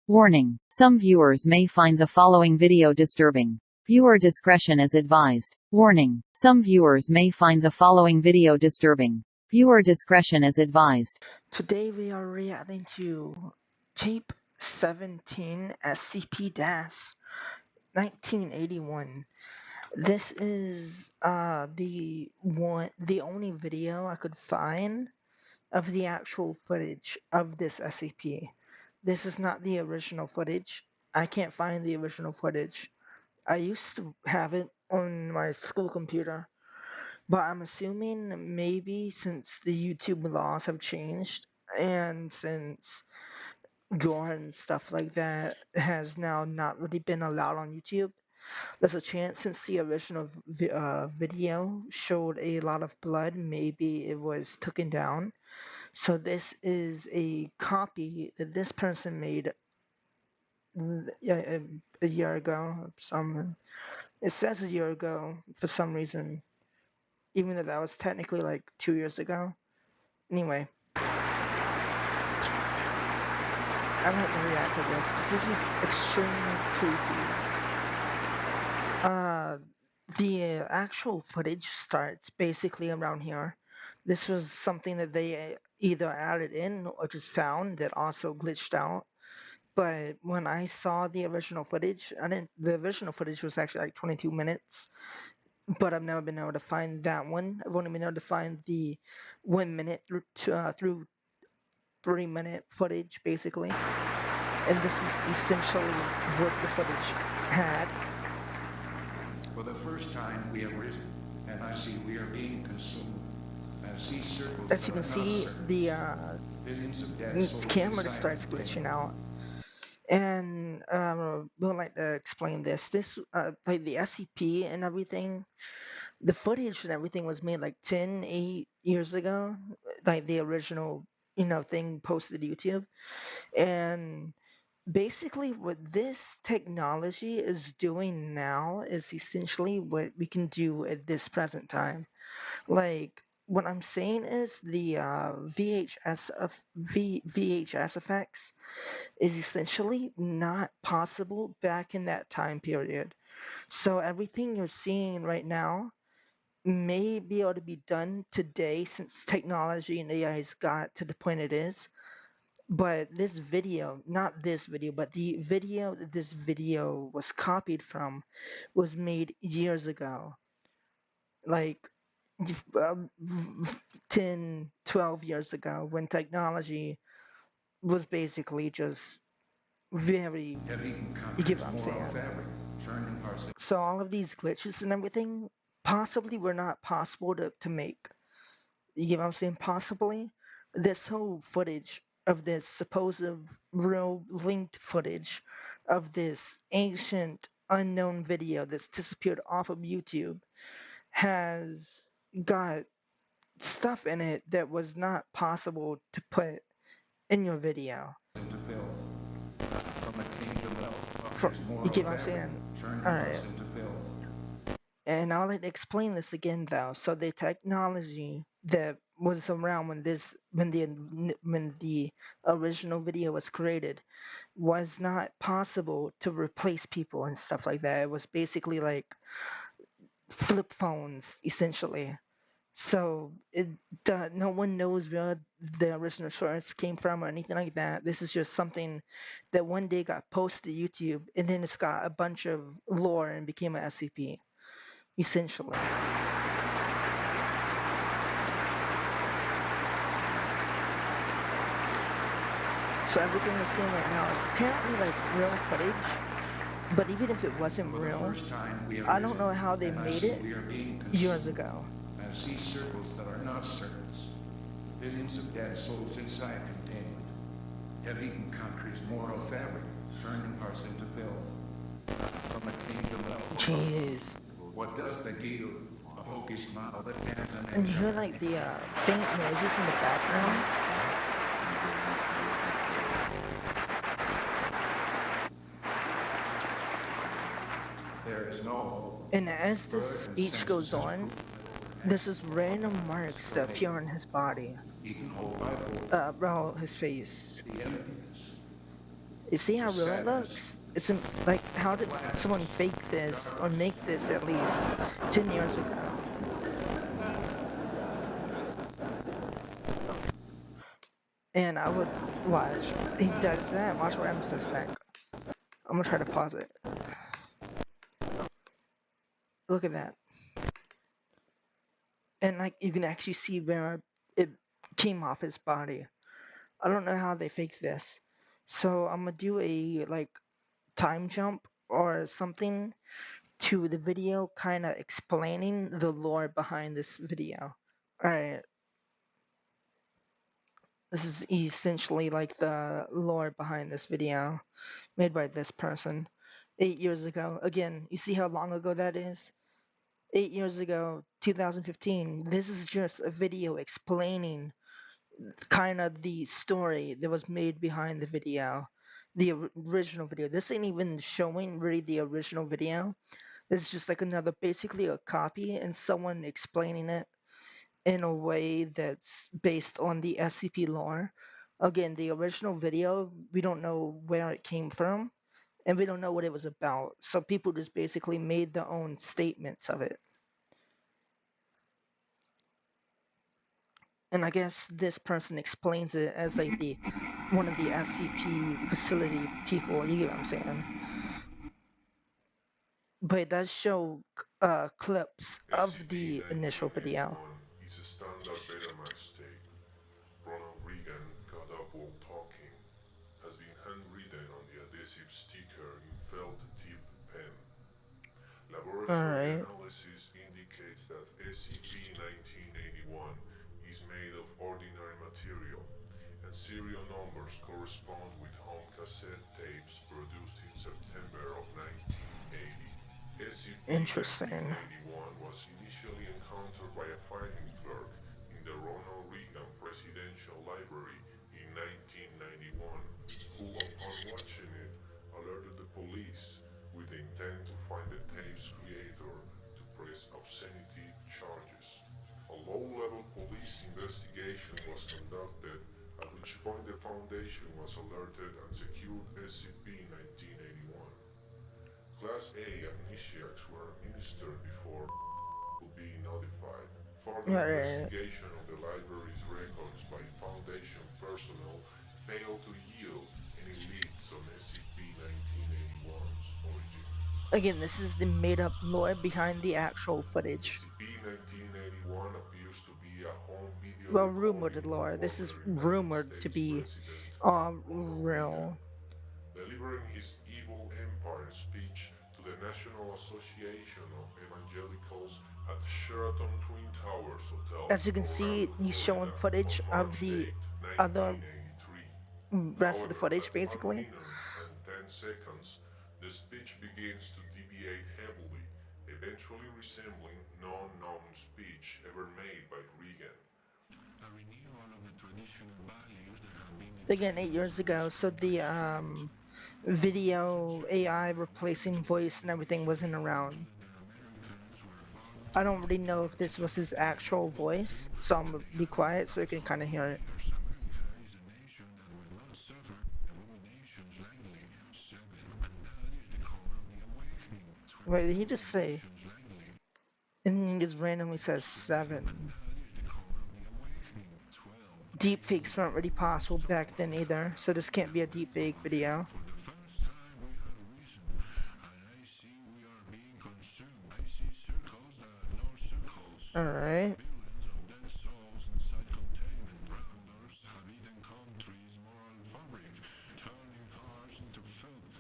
Warning: some viewers may find the following video disturbing. Viewer discretion is advised. Warning: some viewers may find the following video disturbing. Viewer discretion is advised. Today we are reacting to Tape 17 SCP-1981. This is the only video I could find of the actual footage of this SCP. This is not the original footage. I can't find the original footage. I used to have it on my school computer, but I'm assuming maybe since the YouTube laws have changed and since gore and stuff like that has now not really been allowed on YouTube, there's a chance since the original video showed a lot of blood, maybe it was taken down. So this is a copy that this person made a year ago. It says a year ago for some reason, even though that was technically like 2 years ago. Anyway, I'd like to react to this because this is extremely creepy. The actual footage starts basically around here. This was something that they either added in or just found that also glitched out. But when I saw the original footage, the original footage was actually like 22 minutes, but I've never been able to find that one. I've only been able to find the 1 minute through 3 minute footage, basically. And this is essentially what the footage had. For the first time we have risen, and I see we are being consumed. As you can see, the camera starts glitching out. And we'd like to explain this. Like the SCP and everything, the footage and everything was made like 8 years ago, like the original, thing posted to YouTube. And basically what this technology is doing now is essentially what we can do at this present time. Like, what I'm saying is the VHS effects is essentially not possible back in that time period. So everything you're seeing right now may be able to be done today since technology and AI has got to the point it is. But this video, not this video, but the video that this video was copied from was made years ago. Like 10, 12 years ago, when technology was basically just very, you get what I'm saying? So all of these glitches and everything possibly were not possible to make. You get what I'm saying? Possibly. This whole footage of this supposed real linked footage of this ancient unknown video that's disappeared off of YouTube has got stuff in it that was not possible to put in your video. You get what I'm saying? Alright. And I'll like to explain this again though. So the technology that was around when the original video was created was not possible to replace people and stuff like that. It was basically like flip phones essentially. So no one knows where the original source came from or anything like that. This is just something that one day got posted to YouTube and then it's got a bunch of lore and became an SCP, essentially. So everything we're seeing right now is apparently like real footage, but even if it wasn't real, I don't know how they made it years ago. I see circles that are not circles. Billions of dead souls inside containment. Have eaten country's moral fabric, turning parts into filth. From a kingdom level. Jeez. What does the Gido, a hokey smile that hands and you hear like the faint noises in the background? There is no hope. And as this speech goes on, there's just random marks that appear on his body. Well, his face. You see how The real it sadness, looks? Like, how the did blast, someone fake this or dark, make this at least 10 years ago? And I would watch. He does that. Watch what Ems does that. I'm gonna try to pause it. Look at that. And like you can actually see where it came off his body. I don't know how they fake this. So I'm gonna do a like time jump or something to the video kind of explaining the lore behind this video. Alright, this is essentially like the lore behind this video made by this person 8 years ago. Again, you see how long ago that is? 8 years ago, 2015. This is just a video explaining kind of the story that was made behind the video, the original video. This ain't even showing really the original video. This is just like another, basically a copy, and someone explaining it in a way that's based on the SCP lore. Again, the original video, we don't know where it came from, and we don't know what it was about. So people just basically made their own statements of it. And I guess this person explains it as like the one of the SCP facility people. You get what I'm saying? But it does show clips of the initial video. SCP-1981 is a standard Betamax tape. Ronald Reagan, caught up while talking, has been handwritten on the adhesive sticker in felt tip pen. All Laboratory right. analysis indicates that SCP-1981 is made of ordinary material, and serial numbers correspond with home cassette tapes produced in September of 1980. Interesting. SCP-1981 was initially encountered by a filing clerk in the Ronald Reagan Presidential Library in 1991, who, upon watching it, alerted the police with the intent to find the tape's creator to press obscenity charges. A low-level police investigation was conducted, at which point the Foundation was alerted and secured SCP-1981. Class A amnesiacs were administered before being notified. All Further right. investigation of the library's records by Foundation personnel failed to yield any leads on SCP-1981's origin. Again, this is the made-up lore behind the actual footage. SCP-1981 appears to be a home video Well, rumored recording of lore. This is former United rumored to States be President Ronald Reagan real. delivering his Evil Empire speech to the National Association of Evangelicals at Sheraton Twin Towers Hotel, As you can see, Orlando, he's showing Florida, footage on of March the 8, other 1983. rest of the However, footage, at 1 basically. minute and 10 seconds, the speech begins to deviate heavily, eventually resembling no known speech ever made by Reagan. A renewal of the traditional values that have been Again, eight instilled years in ago, so Western the Christians and the video relationship AI between replacing Western voice and everything civilizations wasn't around. that Americans were bound I to don't really know if this recognize. was his actual According voice, so I'm to gonna the be founding quiet so you can kind of fathers, hear it. America is a nation that will not suffer abominations likely 7, and that is the core of the awakening. 12 Wait, did he just say? abominations likely, And he just randomly says 7, and 7. that is the core of the awakening. 12 Deepfakes weren't people really will not possible back suffer. then either, so this can't be a deepfake video. For the first time we have reason, and I see we are being consumed. I see circles that are no circles. Alright. Billions of dead souls inside containment rounders have eaten countries' moral fabric, turning cars into filth.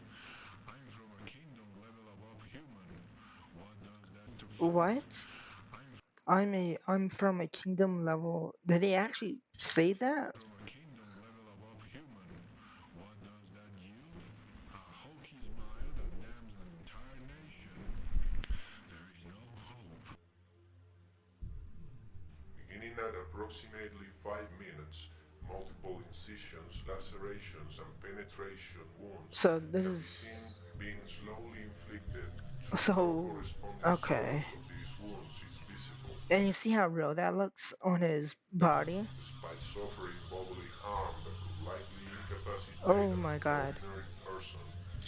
I'm from a kingdom level above human. What does that to filth? What? I'm I'm from a kingdom level. Did he actually say that? from a kingdom level above human. What does that yield? A hokey smile that damns an entire nation. There is no hope. Beginning at approximately 5 minutes, multiple incisions, lacerations, and penetration wounds So this can be is seen being slowly inflicted. True so non-corresponding okay. source of these wounds is visible. And you see how real that looks on his body? Despite suffering bodily harm that could likely incapacitate Oh an my god. ordinary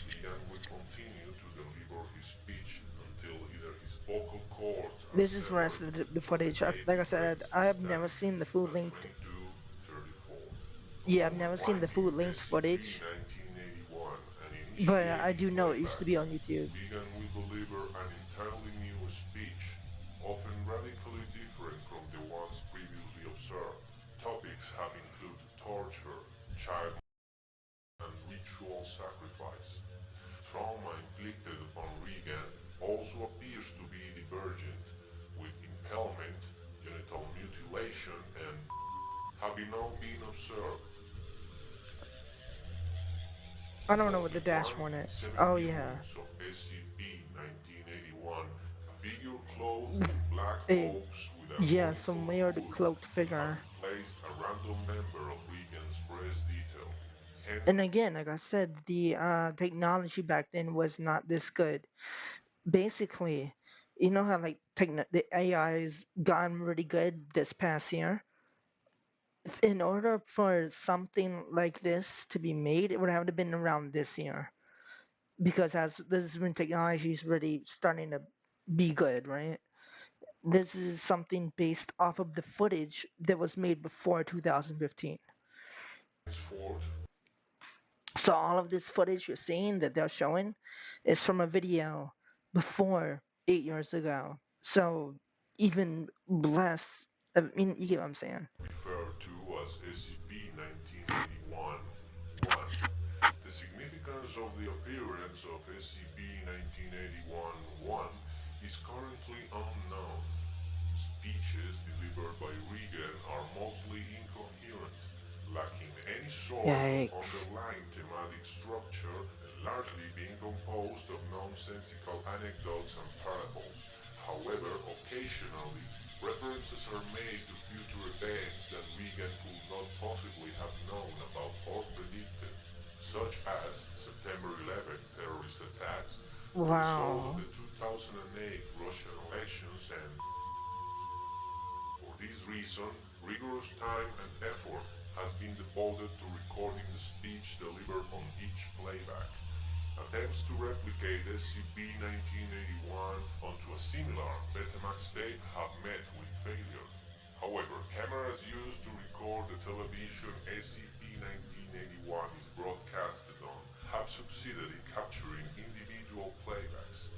Reagan will continue to deliver his speech until either his vocal cords are This is the rest severed of the or the footage. Like I baby said, breaks I his have never tongue seen the full at length. 22:34. Yeah, I've Upon never seen the full finding length footage, SCP-1981 and but I initiating do know it used to playback, be on YouTube. Reagan will deliver an entirely new speech, often radically different from the ones previously observed. Topics have included torture, child and ritual sacrifice. Trauma inflicted upon Regan also appears to be divergent, with impalement, genital mutilation, and having all been observed. I don't know Of what the the dash one is. 170 Oh yeah, units of SCP-1981, a figure clothed in black it, robes with a yeah, some conical weird hood cloaked had figure. replaced a random member of Regan's press detail. Hence, And again, like I said, the technology back then was not this good. Basically, you know how like the AI's gotten really good this past year. In order for something like this to be made, it would have to been around this year, because as this is when technology is really starting to be good, right? This is something based off of the footage that was made before 2015. henceforth, So all of this footage you're seeing that they're showing is from a video before 8 years ago. So even less. I mean, you get what I'm saying. referred to as SCP-1981-1. The significance of the appearance of SCP-1981-1 is currently unknown. Speeches delivered by Regan are mostly incoherent, lacking any sort of Yikes! underlying thematic structure and largely being composed of nonsensical anecdotes and parables. However, occasionally, references are made to future events that Regan could not possibly have known about or predicted, such as September 11 terrorist attacks, the result of Wow. the 2008 Russian elections, and for this reason, rigorous time and effort has been devoted to recording the speech delivered on each playback. Attempts to replicate SCP-1981 onto a similar Betamax tape have met with failure. However, cameras used to record the television SCP-1981 is broadcasted on have succeeded in capturing individual playbacks.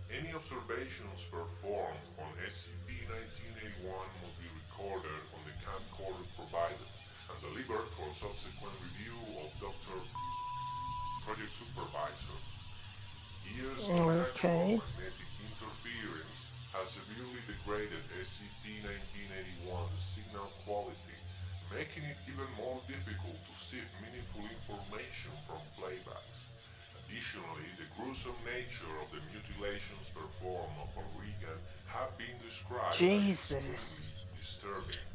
Any observations performed on SCP-1981 must be recorded on the camcorder provided and delivered for subsequent review of Dr. Project Supervisor. Years of Okay. electromagnetic interference has severely degraded SCP-1981's signal quality, making it even more difficult to sift meaningful information from playbacks. Additionally, the gruesome nature of the mutilations performed upon Regan have been described as extremely Jesus. disturbing.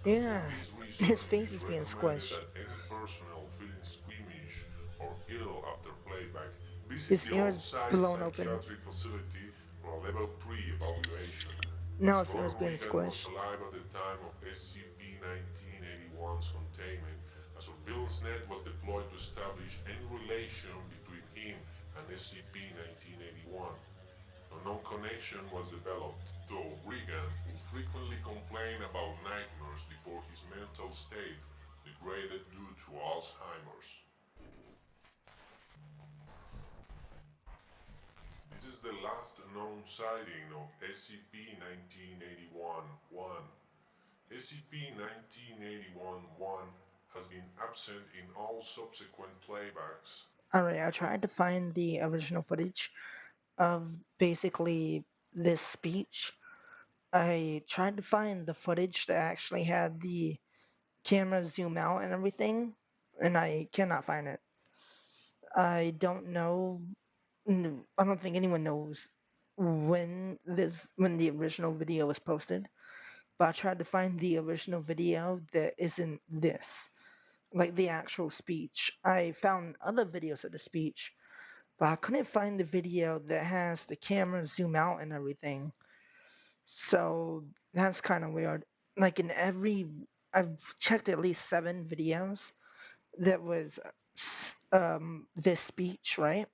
And for Yeah. this reason, His it face is is being recommended squished. that any personnel feeling squeamish or ill after playback visit His the ear is on-site blown open. psychiatric facility for a level 3 evaluation. Now As his ear is Ronald being Reagan was squished. alive at the time of SCP-1981's containment, a surveillance net was deployed to establish any relation between him and SCP-1981. No known connection was developed, though Reagan would frequently complain about nightmares before his mental state degraded due to Alzheimer's. This is the last known sighting of SCP-1981-1. SCP-1981-1 has been absent in all subsequent playbacks. Alright, I tried to find the original footage of basically this speech. I tried to find the footage that actually had the camera zoom out and everything, and I cannot find it. I don't know. I don't think anyone knows when the original video was posted. But I tried to find the original video that isn't this, like the actual speech. I found other videos of the speech, but I couldn't find the video that has the camera zoom out and everything. So that's kind of weird. Like I've checked at least 7 videos that was this speech, right?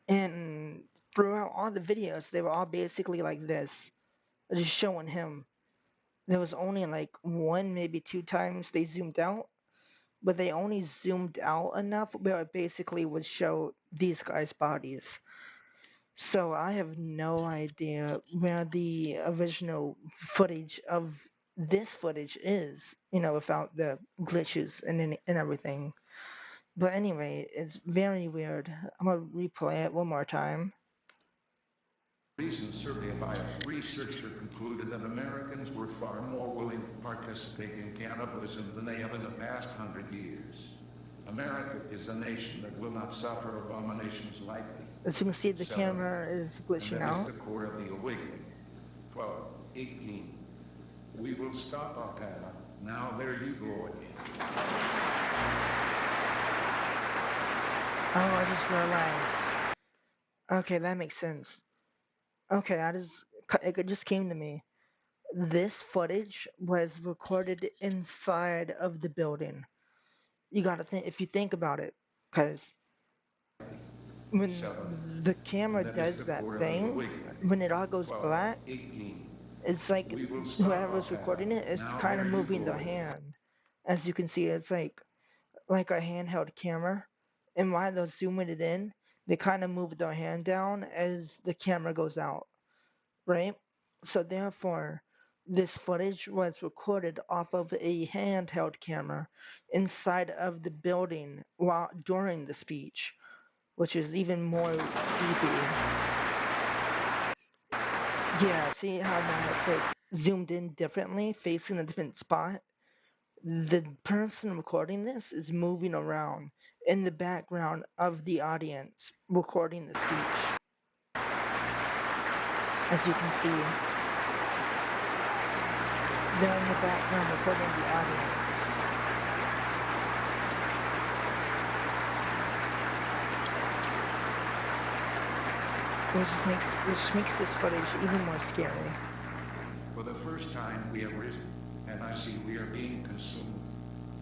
And throughout all the videos, they were all basically like this, just showing him. There was only like one, maybe two times they zoomed out, but they only zoomed out enough where it basically would show these guys' bodies. So I have no idea where the original footage of this footage is, without the glitches and everything. But anyway, it's very weird. I'm gonna replay it one more time. Recent survey by a researcher concluded that Americans were far more willing to participate in cannibalism than they have in the past 100 years. America is a nation that will not suffer abominations lightly. As you can see, the 7. camera is And glitching that is the out. core of the awakening. 12. 18. We will stop Al-Qaeda. Now there you go again. Oh, I just realized. Okay, that makes sense. Okay, it just came to me. This footage was recorded inside of the building. You gotta think, if you think about it, because when 7. the camera And that is the does that core of the thing, awakening. when it all goes 12. black, 18. it's like We will stop whoever's Al-Qaeda. recording it is Now kind of there you moving go their again. hand. As you can see, it's like a handheld camera. And while they're zooming it in, they kind of move their hand down as the camera goes out, right? So therefore, this footage was recorded off of a handheld camera inside of the building while during the speech, which is even more creepy. Yeah, see how now it's like zoomed in differently, facing a different spot? The person recording this is moving around in the background of the audience recording the speech. As you can see, they're in the background recording the audience. Which makes this footage even more scary. For the first time, we have risen, and I see we are being consumed.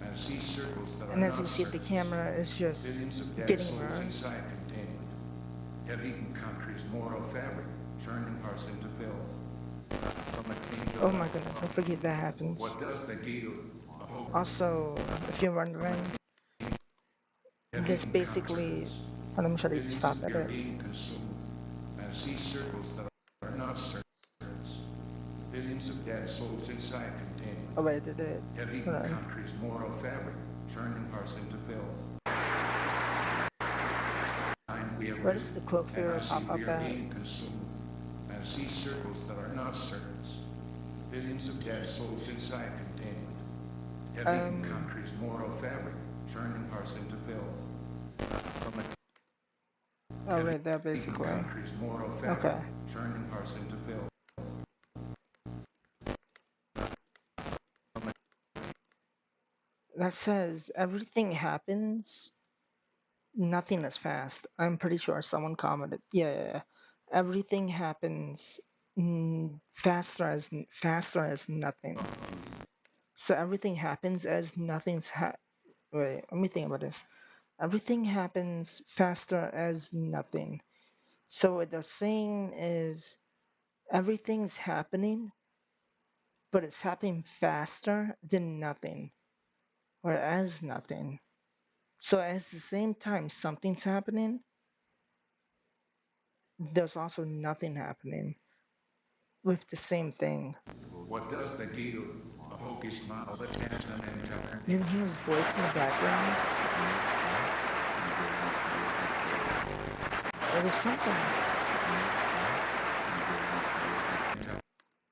I see circles that are And as you not see, the circles. camera is just Billions of dead getting souls worse. inside containment. Have eaten country's moral fabric, turning hearts into filth. From the king to Oh my goodness, I forget that happens. What does the gate of hope? Also, if you're wondering, this basically, and I'm trying to Billions stop of at are it. being consumed. I see circles that are not circles. Billions of dead souls inside containment. Oh wait, I did it. Have eaten country's moral fabric, turning hearts into filth. Where does the cloak figure pop up at? Being consumed. I see circles that are not circles. Billions of dead souls inside containment. Have eaten country's moral fabric, turning hearts into filth. From the Oh, right there, basically. country's moral fabric, Okay. turning hearts into filth. That says everything happens. Nothing is fast. I'm pretty sure someone commented. Yeah. Everything happens faster as nothing. So everything happens as Wait, let me think about this. Everything happens faster as nothing. So what they're saying is everything's happening, but it's happening faster than nothing, or as nothing. So at the same time something's happening, there's also nothing happening with the same thing. What does the gate of hokey smile that hands an entire You can hear his voice in the background. There's something.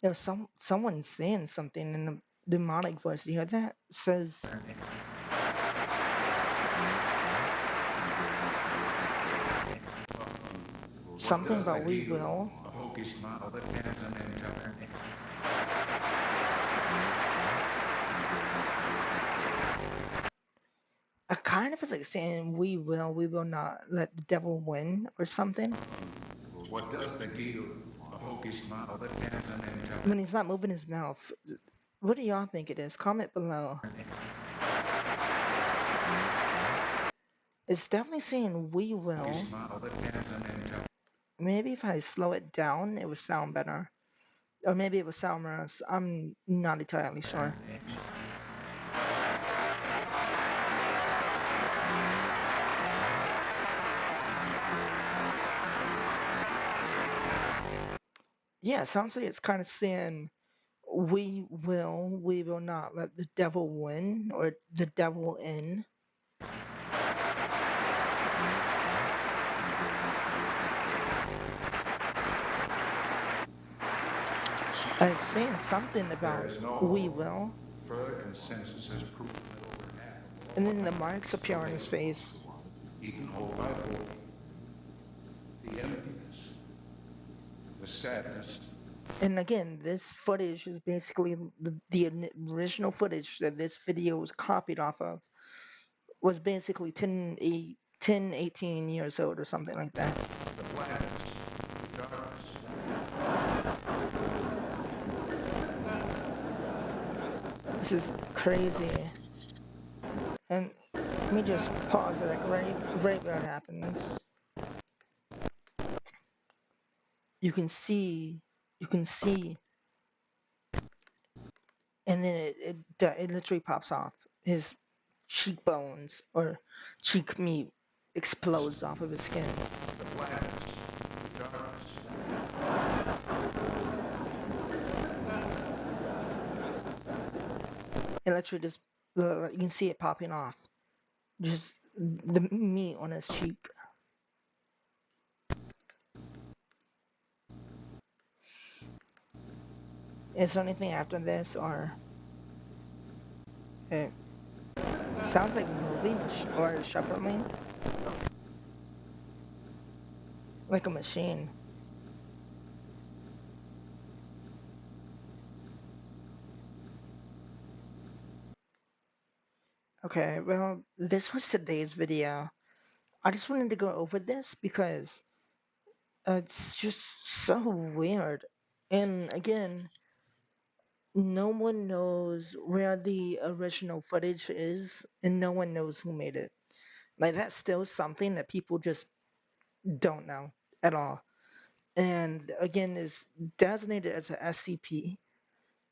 There's someone saying something in the demonic voice. You hear that? It says something about we will. A hokey smile that hands an entire I kind of is like saying we will not let the devil win or something. What does the gate of hokey smile that hands an entire When he's not moving his mouth. What do y'all think it is? Comment below. It's definitely saying we He will. smiled at Hansen and tell Maybe if I slow it down, it would sound better. Or maybe it would sound worse. I'm not entirely sure. Yeah, it sounds like it's kind of saying we will not let the devil win or the devil in. It's saying something there about is no we hope. will. Further consensus has proven that over half of And all then the life marks is appear on his available. face. Eaten whole by 40. The emptiness, the sadness, And again, this footage is basically the original footage that this video was copied off of. Was basically 10, 18 years old or something like that. the blackness, the darkness. This is crazy. And let me just pause it like right where it happens. You can see, and then it literally pops off. His cheekbones or cheek meat explodes off of his skin. The blackness, the darkness. It literally just, you can see it popping off. Just the meat on his cheek. Is there anything after this, or it sounds like moving or shuffling, like a machine. Okay, well, this was today's video. I just wanted to go over this because it's just so weird. And again, no one knows where the original footage is, and no one knows who made it. Like, that's still something that people just don't know at all. And again, is designated as a SCP,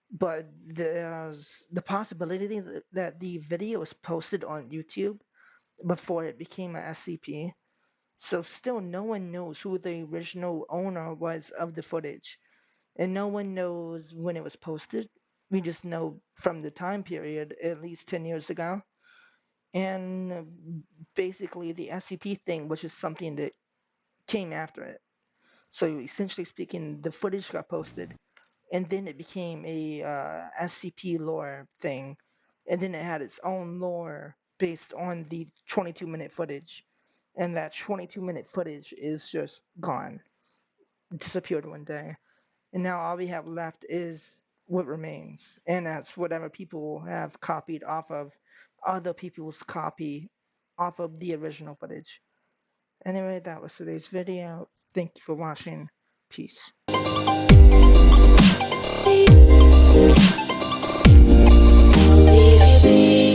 but there's the possibility that the video was posted on YouTube before it became a SCP. So still no one knows who the original owner was of the footage. And no one knows when it was posted. We just know from the time period, at least 10 years ago. And basically the SCP thing was just something that came after it. So essentially speaking, the footage got posted and then it became a SCP lore thing. And then it had its own lore based on the 22-minute footage. And that 22-minute footage is just gone. It disappeared one day. And now all we have left is what remains. And that's whatever people have copied off of other people's copy off of the original footage. Anyway, that was today's video. Thank you for watching. Peace. I'll leave you be.